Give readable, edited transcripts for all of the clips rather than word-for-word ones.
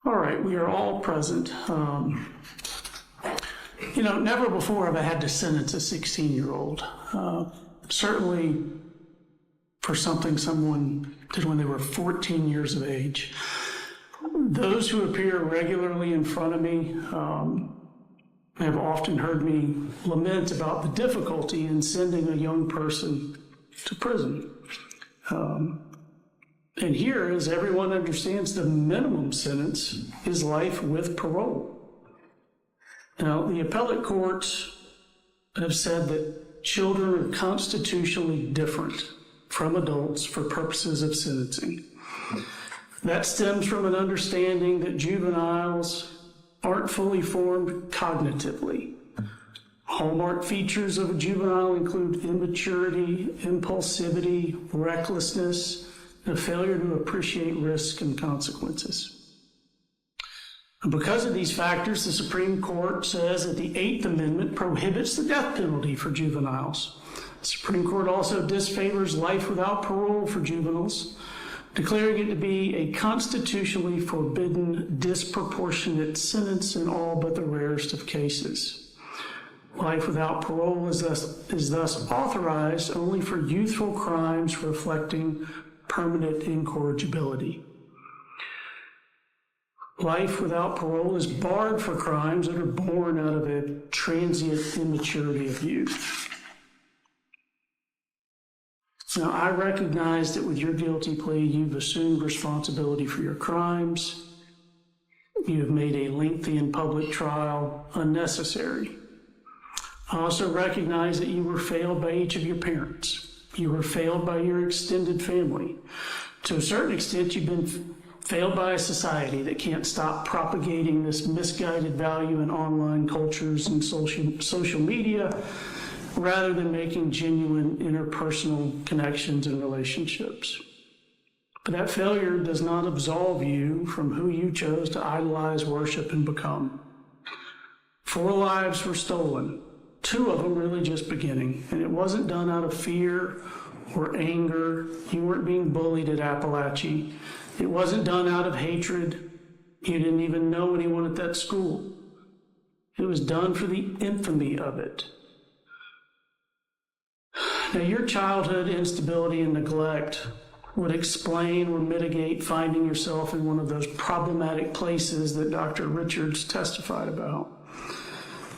All right, we are all present. Never before have I had to sentence a 16-year-old. Certainly for something someone did when they were 14 years of age. Those who appear regularly in front of me have often heard me lament about the difficulty in sending a young person to prison. And here, as everyone understands, the minimum sentence is life with parole. Now, the appellate courts have said that children are constitutionally different from adults for purposes of sentencing. That stems from an understanding that juveniles aren't fully formed cognitively. Hallmark features of a juvenile include immaturity, impulsivity, recklessness, and a failure to appreciate risk and consequences. And because of these factors, the Supreme Court says that the Eighth Amendment prohibits the death penalty for juveniles. The Supreme Court also disfavors life without parole for juveniles, declaring it to be a constitutionally forbidden, disproportionate sentence in all but the rarest of cases. Life without parole is thus authorized only for youthful crimes reflecting permanent incorrigibility. Life without parole is barred for crimes that are born out of a transient immaturity of youth. Now, I recognize that with your guilty plea, you've assumed responsibility for your crimes. You have made a lengthy and public trial unnecessary. I also recognize that you were failed by each of your parents. You were failed by your extended family. To a certain extent, you've been failed by a society that can't stop propagating this misguided value in online cultures and social media, rather than making genuine interpersonal connections and relationships. But that failure does not absolve you from who you chose to idolize, worship, and become. 4 lives were stolen, 2 of them really just beginning, and it wasn't done out of fear or anger. You weren't being bullied at Appalachia. It wasn't done out of hatred. You didn't even know anyone at that school. It was done for the infamy of it. Now, your childhood instability and neglect would explain or mitigate finding yourself in one of those problematic places that Dr. Richards testified about.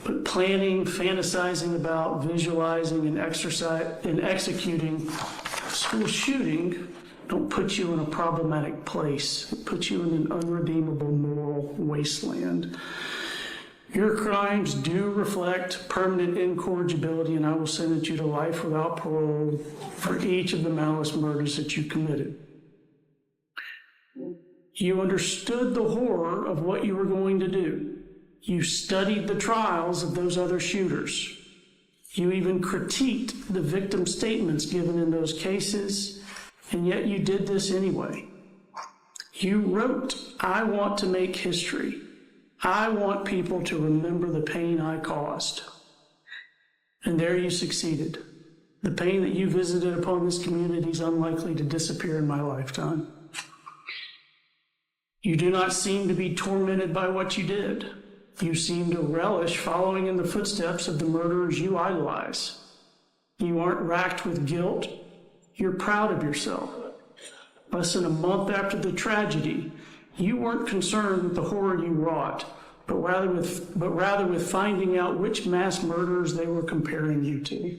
But planning, fantasizing about, visualizing, and executing a school shooting don't put you in a problematic place. It puts you in an unredeemable moral wasteland. Your crimes do reflect permanent incorrigibility, and I will sentence you to life without parole for each of the malice murders that you committed. You understood the horror of what you were going to do. You studied the trials of those other shooters. You even critiqued the victim statements given in those cases, and yet you did this anyway. You wrote, "I want to make history. I want people to remember the pain I caused." And there you succeeded. The pain that you visited upon this community is unlikely to disappear in my lifetime. You do not seem to be tormented by what you did. You seem to relish following in the footsteps of the murderers you idolize. You aren't racked with guilt. You're proud of yourself. Less than a month after the tragedy, you weren't concerned with the horror you wrought, but rather with finding out which mass murderers they were comparing you to.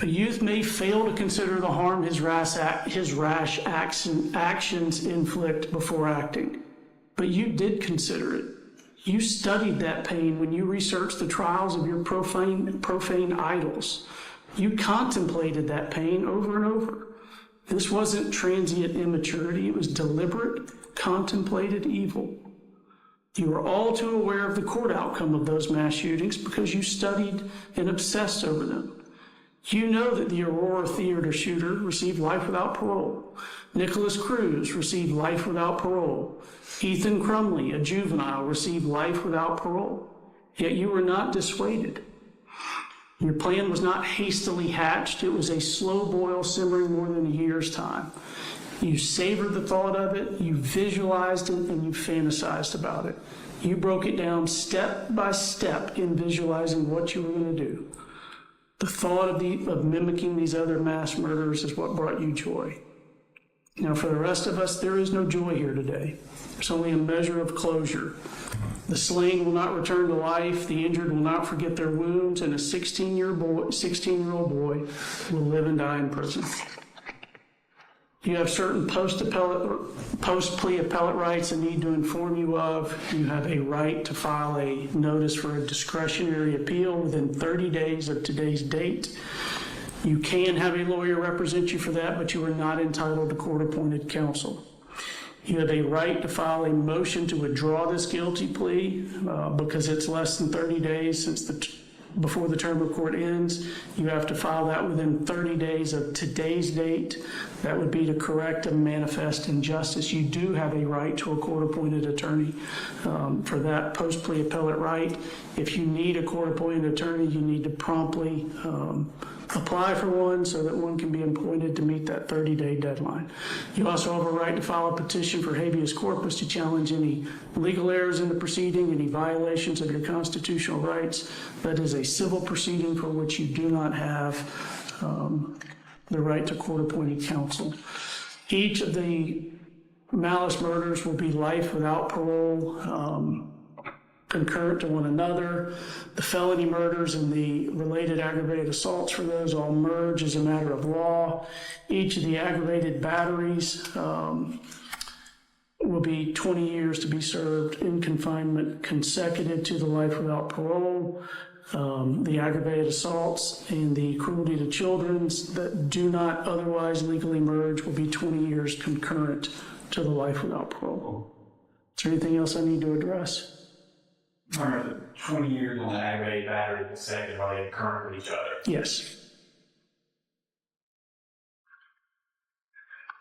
A youth may fail to consider the harm his rash actions inflict before acting, but you did consider it. You studied that pain when you researched the trials of your profane idols. You contemplated that pain over and over. This wasn't transient immaturity. It was deliberate, contemplated evil. You were all too aware of the court outcome of those mass shootings because you studied and obsessed over them. You know that the Aurora Theater shooter received life without parole. Nicholas Cruz received life without parole. Ethan Crumley, a juvenile, received life without parole. Yet you were not dissuaded. Your plan was not hastily hatched. It was a slow boil simmering more than a year's time. You savored the thought of it, you visualized it, and you fantasized about it. You broke it down step by step in visualizing what you were going to do. The thought of mimicking these other mass murders is what brought you joy. Now, for the rest of us, there is no joy here today. There's only a measure of closure. The slain will not return to life, the injured will not forget their wounds, and a 16-year-old boy will live and die in prison. You have certain post-plea appellate rights I need to inform you of. You have a right to file a notice for a discretionary appeal within 30 days of today's date. You can have a lawyer represent you for that, but you are not entitled to court-appointed counsel. You have a right to file a motion to withdraw this guilty plea because it's less than 30 days before the term of court ends. You have to file that within 30 days of today's date. That would be to correct a manifest injustice. You do have a right to a court-appointed attorney for that post-plea appellate right. If you need a court-appointed attorney, you need to promptly apply for one so that one can be appointed to meet that 30-day deadline. You also have a right to file a petition for habeas corpus to challenge any legal errors in the proceeding, any violations of your constitutional rights. That is a civil proceeding for which you do not have the right to court-appointed counsel. Each of the malice murders will be life without parole, concurrent to one another. The felony murders and the related aggravated assaults for those all merge as a matter of law. Each of the aggravated batteries will be 20 years to be served in confinement consecutive to the life without parole. The aggravated assaults and the cruelty to children that do not otherwise legally merge will be 20 years concurrent to the life without parole. Is there anything else I need to address? Are the 20 years on the aggravated battery consecutive, are they concurrent with each other? Yes.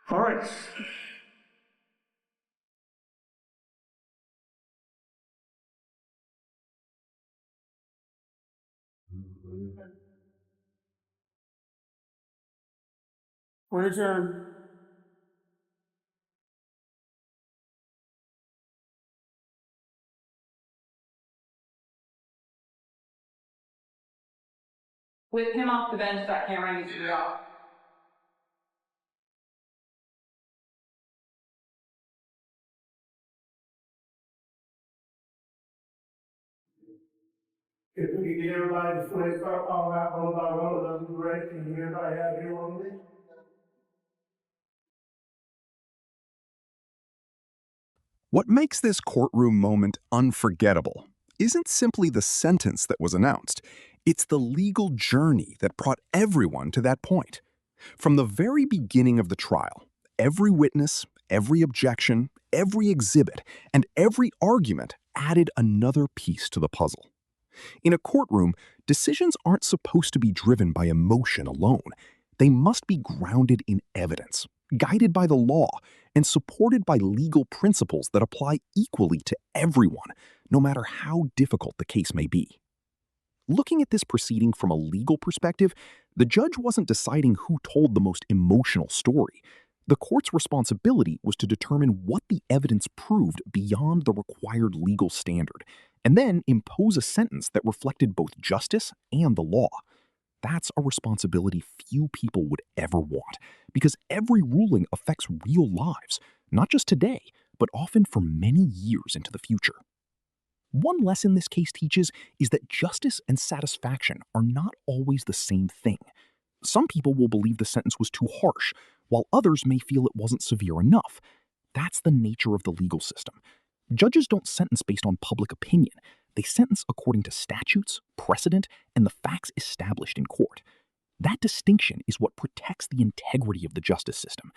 All right. We're adjourned. With him off the bench, that camera needs to be off. If we can get everybody before they start calling out one by one, that'd be great. Can everybody have here on me? What makes this courtroom moment unforgettable isn't simply the sentence that was announced. It's the legal journey that brought everyone to that point. From the very beginning of the trial, every witness, every objection, every exhibit, and every argument added another piece to the puzzle. In a courtroom, decisions aren't supposed to be driven by emotion alone. They must be grounded in evidence, guided by the law, and supported by legal principles that apply equally to everyone, no matter how difficult the case may be. Looking at this proceeding from a legal perspective, the judge wasn't deciding who told the most emotional story. The court's responsibility was to determine what the evidence proved beyond the required legal standard, and then impose a sentence that reflected both justice and the law. That's a responsibility few people would ever want, because every ruling affects real lives, not just today, but often for many years into the future. One lesson this case teaches is that justice and satisfaction are not always the same thing. Some people will believe the sentence was too harsh, while others may feel it wasn't severe enough. That's the nature of the legal system. Judges don't sentence based on public opinion. They sentence according to statutes, precedent, and the facts established in court. That distinction is what protects the integrity of the justice system,